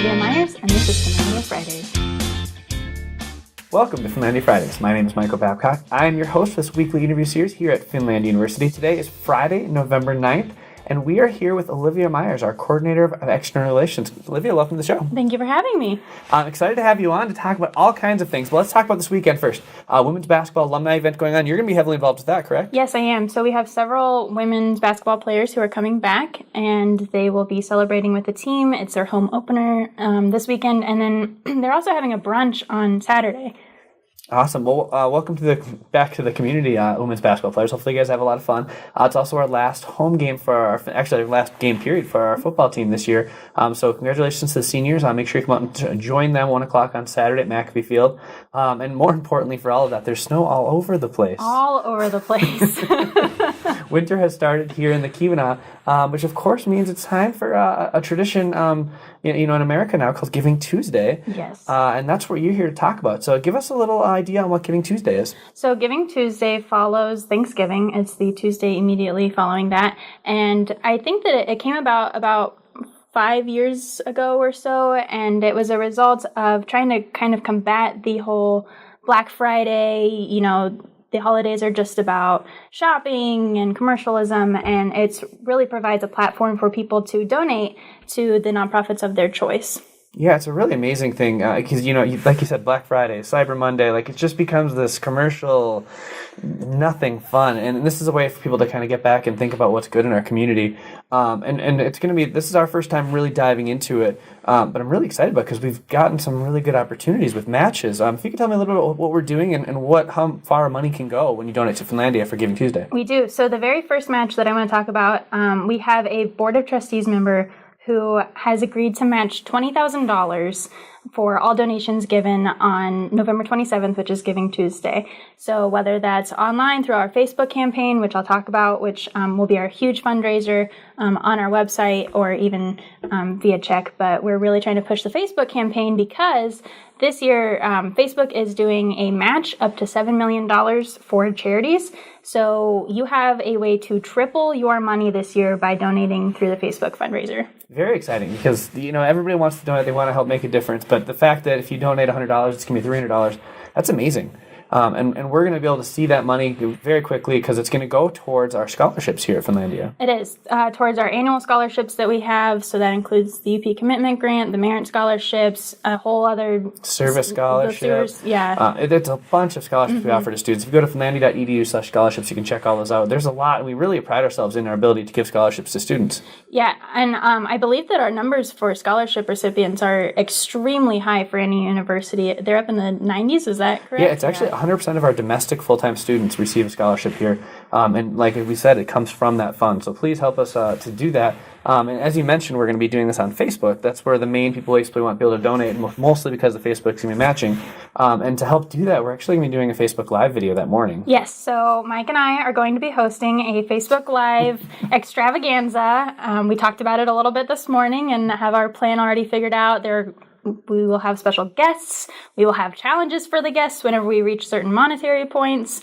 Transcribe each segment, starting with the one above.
Olivia Myers, and this is Finlandia Fridays. Welcome to Finlandia Fridays. My name is Michael Babcock. I am your host for this weekly interview series here at Finlandia University. Today is Friday, November 9th, and we are here with Olivia Myers, our coordinator of External Relations. Olivia, welcome to the show. Thank you for having me. I'm excited to have you on to talk about all kinds of things, but let's talk about this weekend first. Women's basketball alumni event going on. You're going to be heavily involved with that, correct? Yes, I am. So we have several women's basketball players who are coming back, and they will be celebrating with the team. It's their home opener this weekend, and then they're also having a brunch on Saturday. Awesome. Well, welcome to back to the community, women's basketball players. Hopefully you guys have a lot of fun. It's also our last home game our last game period for our football team this year. So congratulations to the seniors. Make sure you come out and join them 1 o'clock on Saturday at McAfee Field. And more importantly for all of that, there's snow all over the place. All over the place. Winter has started here in the Keweenaw, which of course means it's time for a tradition, in America now called Givingtuesday. Yes. And that's what you're here to talk about. So give us a little idea on what Givingtuesday is. So Givingtuesday follows Thanksgiving. It's the Tuesday immediately following that. And I think that it came about 5 years ago or so, and it was a result of trying to kind of combat the whole Black Friday, the holidays are just about shopping and commercialism, and it really provides a platform for people to donate to the nonprofits of their choice. Yeah, it's a really amazing thing because, like you said, Black Friday, Cyber Monday, it just becomes this commercial, nothing fun. And this is a way for people to kind of get back and think about what's good in our community. And it's going to be, this is our first time really diving into it. But I'm really excited about it because we've gotten some really good opportunities with matches. If you could tell me a little bit about what we're doing and how far money can go when you donate to Finlandia for Givingtuesday. We do. So the very first match that I want to talk about, we have a Board of Trustees member who has agreed to match $20,000 for all donations given on November 27th, which is Givingtuesday. So whether that's online through our Facebook campaign, which I'll talk about, which will be our huge fundraiser on our website, or even via check. But we're really trying to push the Facebook campaign because this year Facebook is doing a match up to $7 million for charities. So you have a way to triple your money this year by donating through the Facebook fundraiser. Very exciting because, everybody wants to donate. They want to help make a difference. But the fact that if you donate $100, it's going to be $300, that's amazing. And we're going to be able to see that money very quickly because it's going to go towards our scholarships here at Finlandia. It is, towards our annual scholarships that we have. So that includes the UP Commitment Grant, the Merit Scholarships, a whole other... Service scholarships. Yeah. There's a bunch of scholarships we offer to students. If you go to finlandia.edu/scholarships, you can check all those out. There's a lot, and we really pride ourselves in our ability to give scholarships to students. Yeah, and I believe that our numbers for scholarship recipients are extremely high for any university. They're up in the 90s, is that correct? Yeah, it's actually 100% of our domestic full-time students receive a scholarship here. And like we said, it comes from that fund. So please help us to do that. And as you mentioned, we're going to be doing this on Facebook. That's where the main people basically want people to donate, mostly because the Facebook's going to be matching. And to help do that, we're actually going to be doing a Facebook Live video that morning. Yes, so Mike and I are going to be hosting a Facebook Live extravaganza. We talked about it a little bit this morning and have our plan already figured out. We will have special guests. We will have challenges for the guests whenever we reach certain monetary points.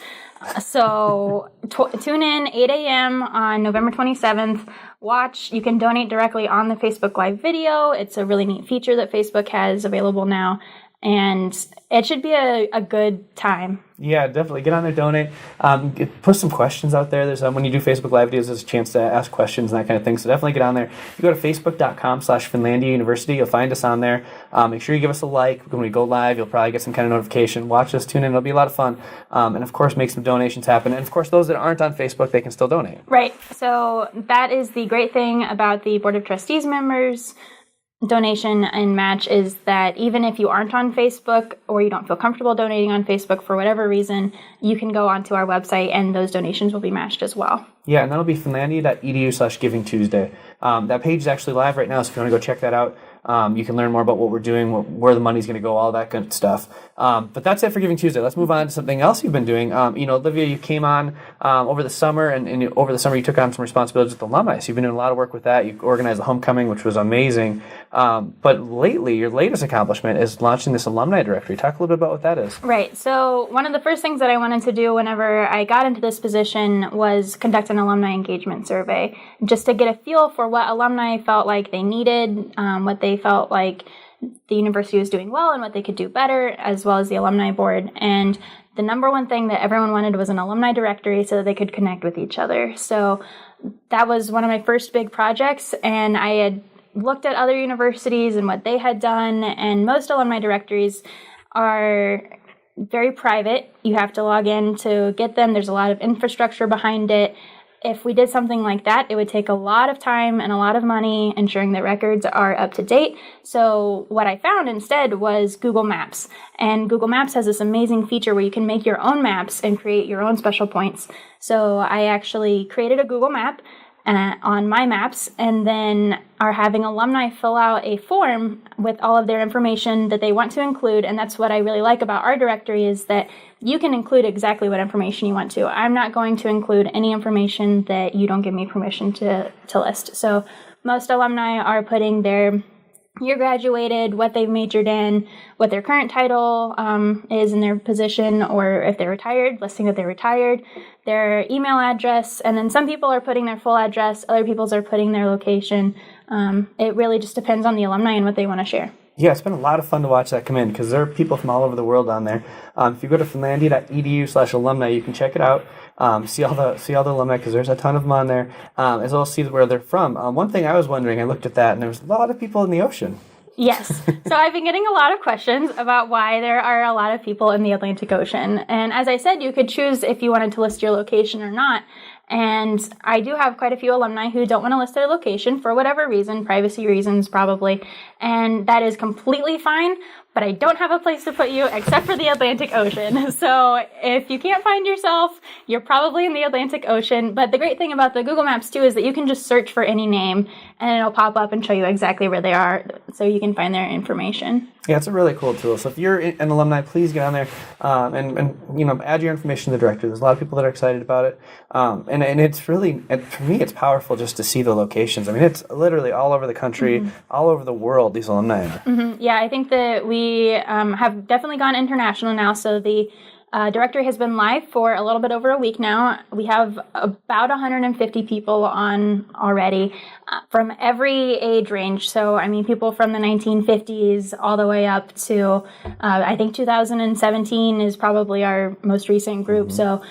So tune in 8 a.m. on November 27th. Watch. You can donate directly on the Facebook Live video. It's a really neat feature that Facebook has available now. And it should be a good time. Yeah, definitely. Get on there, donate. Put some questions out there. There's when you do Facebook Live videos, there's a chance to ask questions and that kind of thing. So definitely get on there. If you go to facebook.com/Finlandia University, you'll find us on there. Make sure you give us a like. When we go live, you'll probably get some kind of notification. Watch us, tune in. It'll be a lot of fun. And of course, make some donations happen. And of course, those that aren't on Facebook, they can still donate. Right. So that is the great thing about the Board of Trustees members. Donation and match is that even if you aren't on Facebook or you don't feel comfortable donating on Facebook for whatever reason, you can go onto our website and those donations will be matched as well. Yeah, and that'll be finlandia.edu/Givingtuesday. That page is actually live right now, so if you want to go check that out, you can learn more about what we're doing, where the money's going to go, all that good stuff. But that's it for Givingtuesday. Let's move on to something else you've been doing. Olivia, you came on over the summer, and over the summer you took on some responsibilities with alumni. So you've been doing a lot of work with that. You organized the homecoming, which was amazing. But lately, your latest accomplishment is launching this Alumni Directory. Talk a little bit about what that is. Right. So one of the first things that I wanted to do whenever I got into this position was conduct an alumni engagement survey, just to get a feel for what alumni felt like they needed, what they felt like the university was doing well and what they could do better, as well as the alumni board. And the number one thing that everyone wanted was an alumni directory so that they could connect with each other. So that was one of my first big projects, and I had looked at other universities and what they had done, and most alumni directories are very private. You have to log in to get them. There's a lot of infrastructure behind it. If we did something like that, it would take a lot of time and a lot of money ensuring that records are up to date. So what I found instead was Google Maps. And Google Maps has this amazing feature where you can make your own maps and create your own special points. So I actually created a Google map on my maps, and then are having alumni fill out a form with all of their information that they want to include. And that's what I really like about our directory, is that you can include exactly what information you want to. I'm not going to include any information that you don't give me permission to list. So most alumni are putting their year graduated, what they've majored in, what their current title is in their position, or if they're retired, listing that they're retired, their email address, and then some people are putting their full address, other people's are putting their location. It really just depends on the alumni and what they want to share. Yeah, it's been a lot of fun to watch that come in, because there are people from all over the world on there. If you go to finlandia.edu/alumni, you can check it out. See all the alumni, because there's a ton of them on there, as well as see where they're from. One thing I was wondering, I looked at that, and there was a lot of people in the ocean. Yes. So I've been getting a lot of questions about why there are a lot of people in the Atlantic Ocean. And as I said, you could choose if you wanted to list your location or not. And I do have quite a few alumni who don't want to list their location for whatever reason, privacy reasons probably, and that is completely fine, but I don't have a place to put you except for the Atlantic Ocean. So if you can't find yourself, you're probably in the Atlantic Ocean. But the great thing about the Google Maps too is that you can just search for any name and it'll pop up and show you exactly where they are, so you can find their information. Yeah, it's a really cool tool. So if you're an alumni, please get on there and add your information to the directory. There's a lot of people that are excited about it, and it's really, for me, it's powerful just to see the locations. I mean, it's literally all over the country, all over the world. These alumni are. Mm-hmm. Yeah, I think that we have definitely gone international now. So the directory has been live for a little bit over a week now. We have about 150 people on already from every age range. So, I mean, people from the 1950s all the way up to, I think 2017 is probably our most recent group. So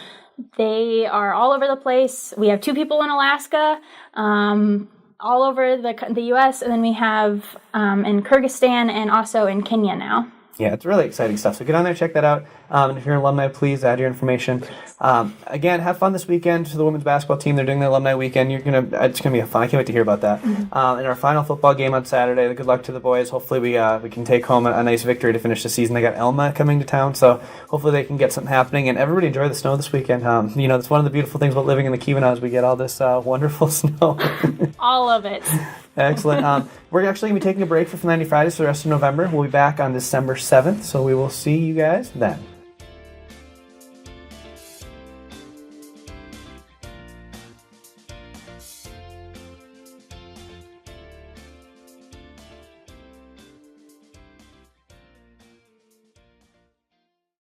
they are all over the place. We have 2 people in Alaska, all over the U.S., and then we have in Kyrgyzstan and also in Kenya now. Yeah, it's really exciting stuff. So get on there, check that out. And if you're an alumni, please add your information. Again, have fun this weekend to the women's basketball team. They're doing their alumni weekend. It's gonna be fun. I can't wait to hear about that. And our final football game on Saturday. Good luck to the boys. Hopefully we can take home a nice victory to finish the season. They got Elma coming to town, so hopefully they can get something happening. And everybody enjoy the snow this weekend. It's one of the beautiful things about living in the Keweenaw is we get all this wonderful snow. All of it. Excellent. We're actually going to be taking a break for Finlandia Fridays for the rest of November. We'll be back on December 7th, so we will see you guys then.